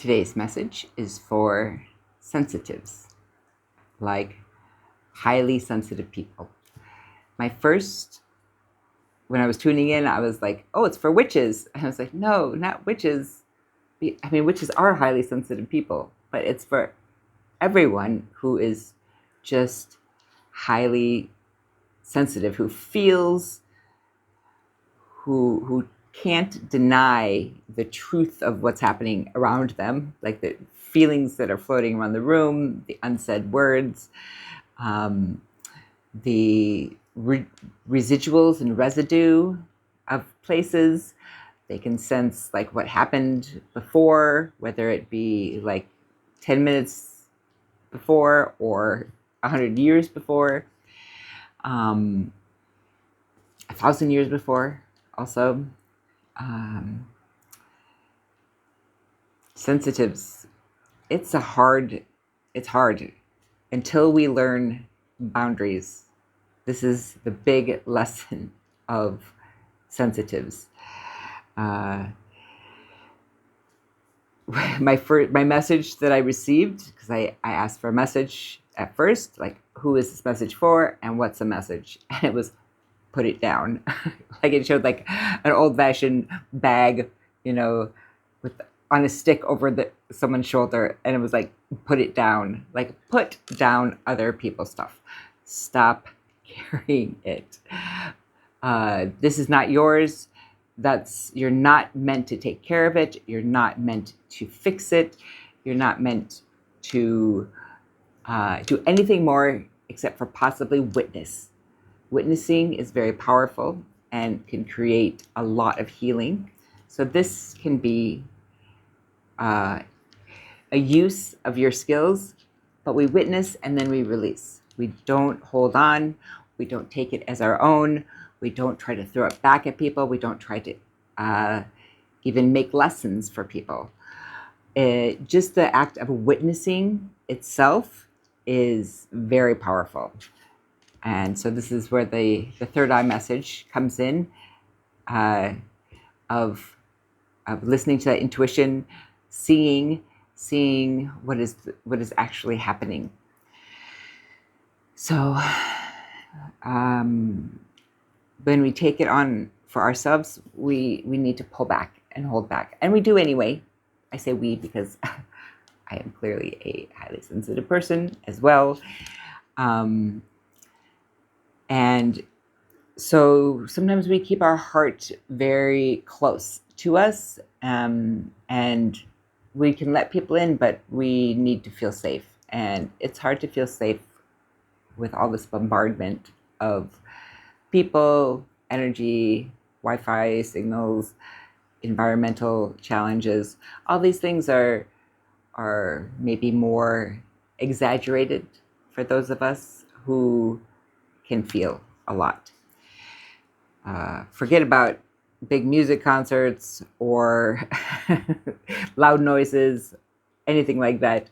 Today's message is for sensitives, like highly sensitive people. When I was tuning in, I was like, oh, it's for witches. And I was like, no, not witches. I mean, witches are highly sensitive people, but it's for everyone who is just highly sensitive, who feels, who can't deny the truth of what's happening around them, like the feelings that are floating around the room, the unsaid words, the residuals and residue of places. They can sense like what happened before, whether it be like 10 minutes before or 100 years before, 1,000 years before also. Sensitives, it's hard until we learn boundaries. This is the big lesson of sensitives. My message that I received, because I asked for a message at first, like, who is this message for and what's the message? And it was, put it down. Like it showed like an old-fashioned bag, with on a stick over someone's shoulder, and it was like, put it down. Like, put down other people's stuff. Stop carrying it. This is not yours. You're not meant to take care of it. You're not meant to fix it. You're not meant to do anything more except for possibly witness. Witnessing is very powerful and can create a lot of healing. So this can be a use of your skills, but we witness and then we release. We don't hold on. We don't take it as our own. We don't try to throw it back at people. We don't try to even make lessons for people. Just the act of witnessing itself is very powerful. And so this is where the third eye message comes in, of listening to that intuition, seeing what is actually happening. So when we take it on for ourselves, we need to pull back and hold back. And we do anyway. I say we because I am clearly a highly sensitive person as well. And so sometimes we keep our heart very close to us, and we can let people in, but we need to feel safe. And it's hard to feel safe with all this bombardment of people, energy, Wi-Fi signals, environmental challenges. All these things are maybe more exaggerated for those of us who can feel a lot. Forget about big music concerts or loud noises, anything like that.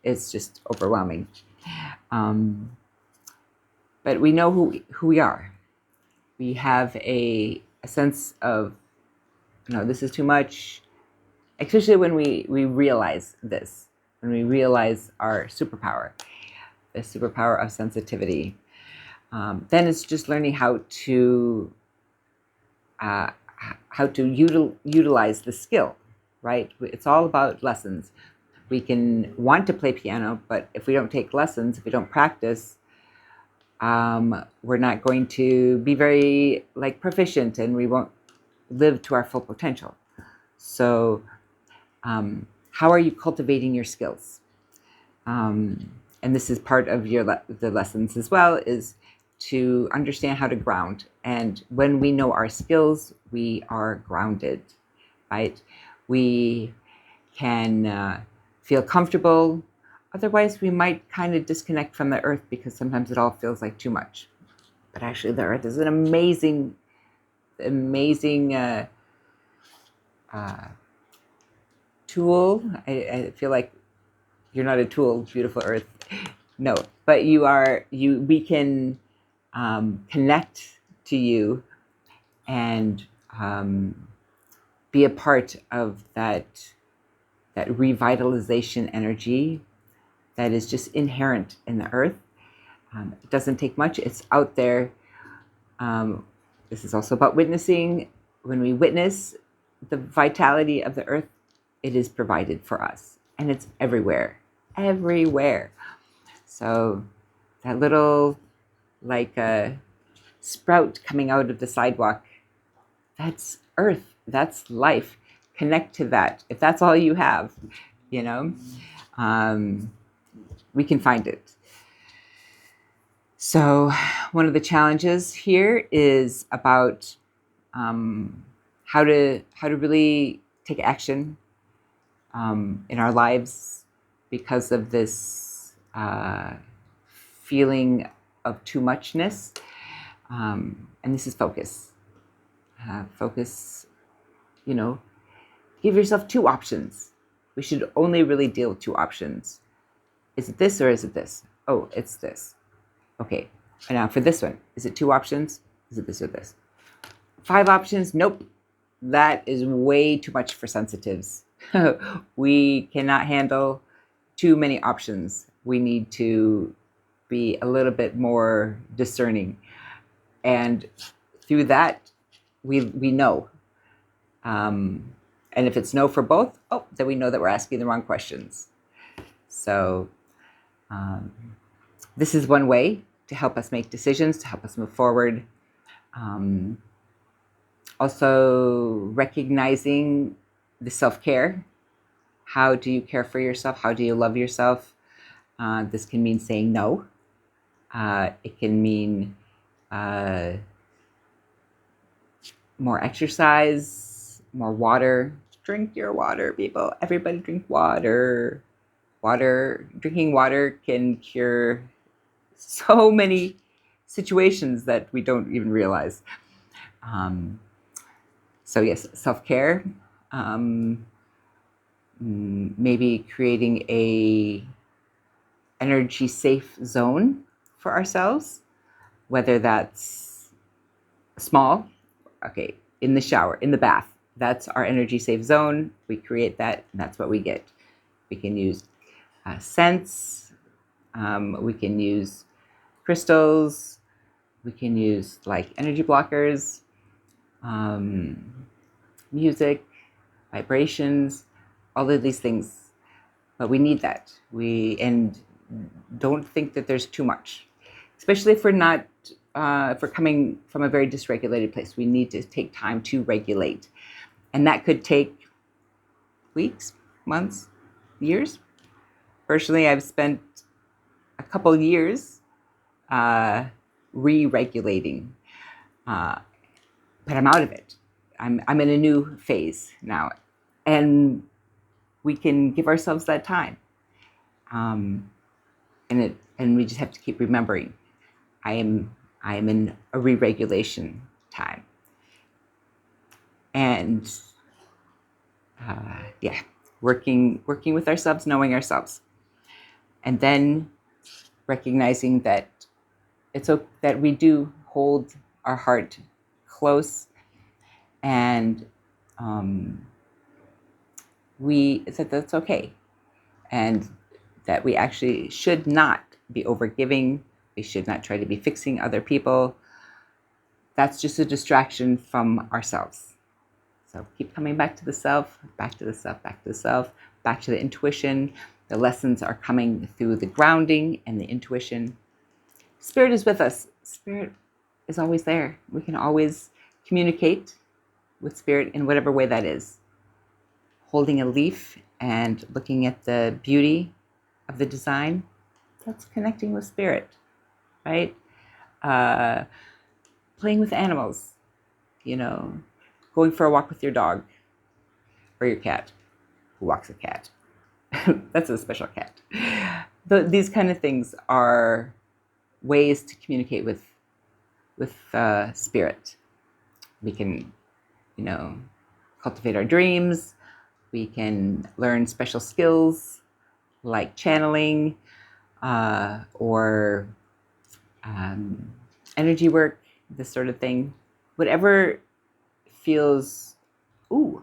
It's just overwhelming. But we know who we are. We have a sense of, this is too much, especially when we realize this, when we realize our superpower, the superpower of sensitivity. Then it's just learning how to utilize the skill, right? It's all about lessons. We can want to play piano, but if we don't take lessons, if we don't practice, we're not going to be very proficient, and we won't live to our full potential. So how are you cultivating your skills? And this is part of the lessons as well, is to understand how to ground. And when we know our skills, we are grounded, right? We can feel comfortable. Otherwise, we might kind of disconnect from the earth, because sometimes it all feels like too much. But actually, the earth is an amazing tool. I feel like you're not a tool, beautiful earth. No, but we can connect to you and be a part of that that revitalization energy that is just inherent in the earth. It doesn't take much. It's out there. This is also about witnessing. When we witness the vitality of the earth, it is provided for us. And it's everywhere. Everywhere. So that little like a sprout coming out of the sidewalk, that's earth. That's life. Connect to that. If that's all you have, you know, we can find it. So one of the challenges here is about how to really take action in our lives because of this feeling of too muchness. And this is focus. Focus, give yourself two options. We should only really deal with two options. Is it this or is it this? Oh, it's this. Okay, and now for this one, is it two options? Is it this or this? 5 options? Nope. That is way too much for sensitives. We cannot handle too many options. We need to be a little bit more discerning. And through that, we know. And if it's no for both, then we know that we're asking the wrong questions. So this is one way to help us make decisions, to help us move forward. Also recognizing the self-care. How do you care for yourself? How do you love yourself? This can mean saying no. It can mean more exercise, more water. Drink your water, people. Everybody drink water. Drinking water can cure so many situations that we don't even realize. So yes, self-care. Maybe creating a energy safe zone for ourselves, whether that's small, okay, in the shower, in the bath, that's our energy safe zone. We create that, and that's what we get. We can use scents, we can use crystals, we can use like energy blockers, music, vibrations, all of these things. But we need that. And don't think that there's too much, especially if we're not, if we're coming from a very dysregulated place. We need to take time to regulate. And that could take weeks, months, years. Personally, I've spent a couple years re-regulating, but I'm out of it. I'm in a new phase now, and we can give ourselves that time. And we just have to keep remembering, I am in a re-regulation time. And working with ourselves, knowing ourselves, and then recognizing that that we do hold our heart close, and that's okay, and that we actually should not be overgiving. We should not try to be fixing other people. That's just a distraction from ourselves. So keep coming back to the self, back to the self, back to the self, back to the intuition. The lessons are coming through the grounding and the intuition. Spirit is with us. Spirit is always there. We can always communicate with spirit in whatever way that is. Holding a leaf and looking at the beauty of the design, that's connecting with spirit, right? Playing with animals, going for a walk with your dog or your cat. Who walks a cat? That's a special cat. These kind of things are ways to communicate with spirit. We can, cultivate our dreams. We can learn special skills like channeling or energy work, this sort of thing. Whatever feels, ooh,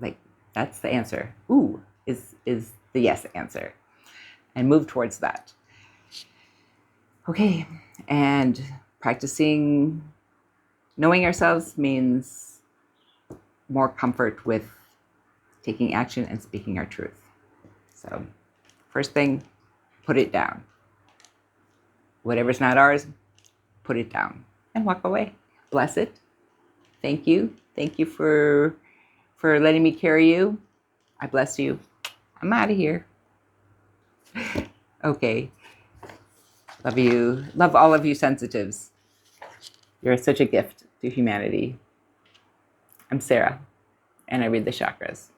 like that's the answer. Ooh, is the yes answer, and move towards that. Okay, and practicing knowing ourselves means more comfort with taking action and speaking our truth. So, first thing, put it down. Whatever's not ours, put it down and walk away. Bless it. Thank you. Thank you for letting me carry you. I bless you. I'm out of here. Okay. Love you. Love all of you sensitives. You're such a gift to humanity. I'm Sarah, and I read the chakras.